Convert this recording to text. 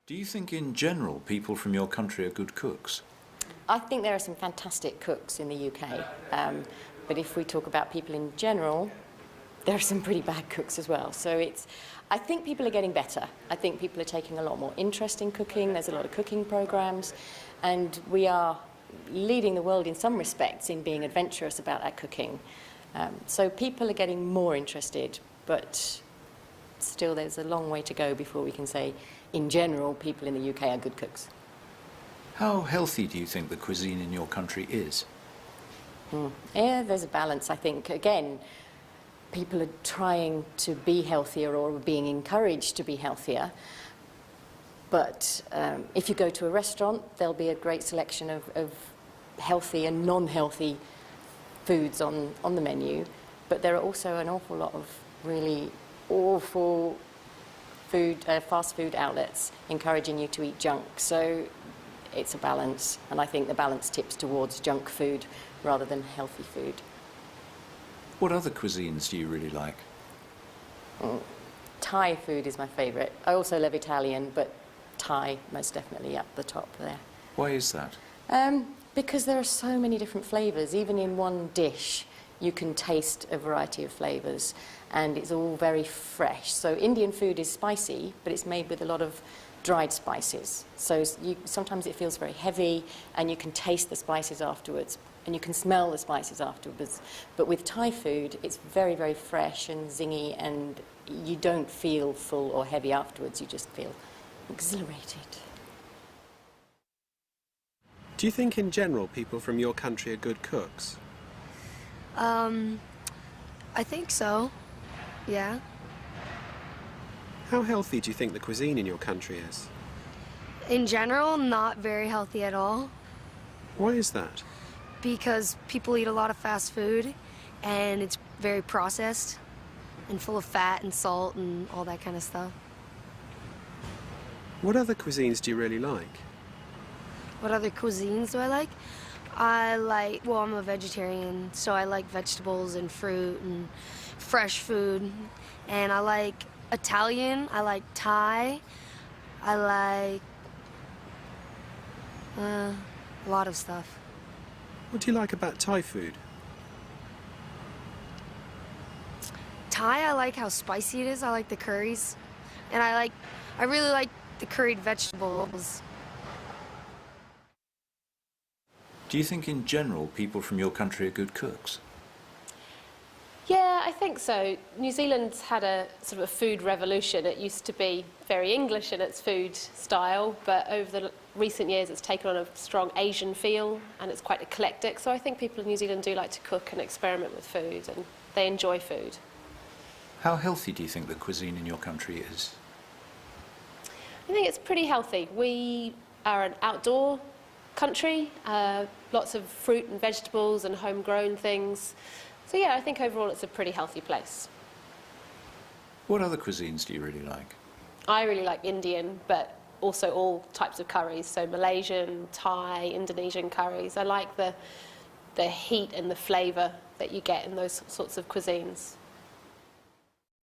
Do you think in general people from your country are good cooks? I think there are some fantastic cooks in the UK, but if we talk about people in general, there are some pretty bad cooks as well. So I think people are getting better. I think people are taking a lot more interest in cooking. There's a lot of cooking programs, and we are leading the world in some respects in being adventurous about our cooking. So people are getting more interested, but still there's a long way to go before we can say, in general, people in the UK are good cooks. How healthy do you think the cuisine in your country is? Yeah, there's a balance, I think. Again, people are trying to be healthier or being encouraged to be healthier. But if you go to a restaurant, there'll be a great selection of healthy and non-healthy foods on the menu. But there are also an awful lot of really awful fast food outlets encouraging you to eat junk. So it's a balance, and I think the balance tips towards junk food rather than healthy food. What other cuisines do you really like? Thai food is my favourite. I also love Italian, but Thai most definitely up the top there. Why is that? Because there are so many different flavours. Even in one dish, you can taste a variety of flavours, and it's all very fresh. So Indian food is spicy, but it's made with a lot of dried spices. So sometimes it feels very heavy, and you can taste the spices afterwards, and you can smell the spices afterwards. But with Thai food, it's very, very fresh and zingy, and you don't feel full or heavy afterwards. You just feel exhilarated. Do you think in general people from your country are good cooks? I think so, yeah. How healthy do you think the cuisine in your country is? In general, not very healthy at all. Why is that? Because people eat a lot of fast food, and it's very processed and full of fat and salt and all that kind of stuff. What other cuisines do you really like? What other cuisines do I like? Well, I'm a vegetarian, so I like vegetables and fruit and fresh food. And I like Italian, I like Thai, I like a lot of stuff. What do you like about Thai food? Thai, I like how spicy it is. I like the curries. And I really like the curried vegetables. Do you think in general people from your country are good cooks? Yeah, I think so. New Zealand's had a sort of a food revolution. It used to be very English in its food style, but over the recent years it's taken on a strong Asian feel, and it's quite eclectic. So I think people in New Zealand do like to cook and experiment with food, and they enjoy food. How healthy do you think the cuisine in your country is? I think it's pretty healthy. We are an outdoor country, lots of fruit and vegetables and homegrown things. So yeah, I think overall it's a pretty healthy place. What other cuisines do you really like? I really like Indian, but also all types of curries, so Malaysian, Thai, Indonesian curries. I like the heat and the flavour that you get in those sorts of cuisines.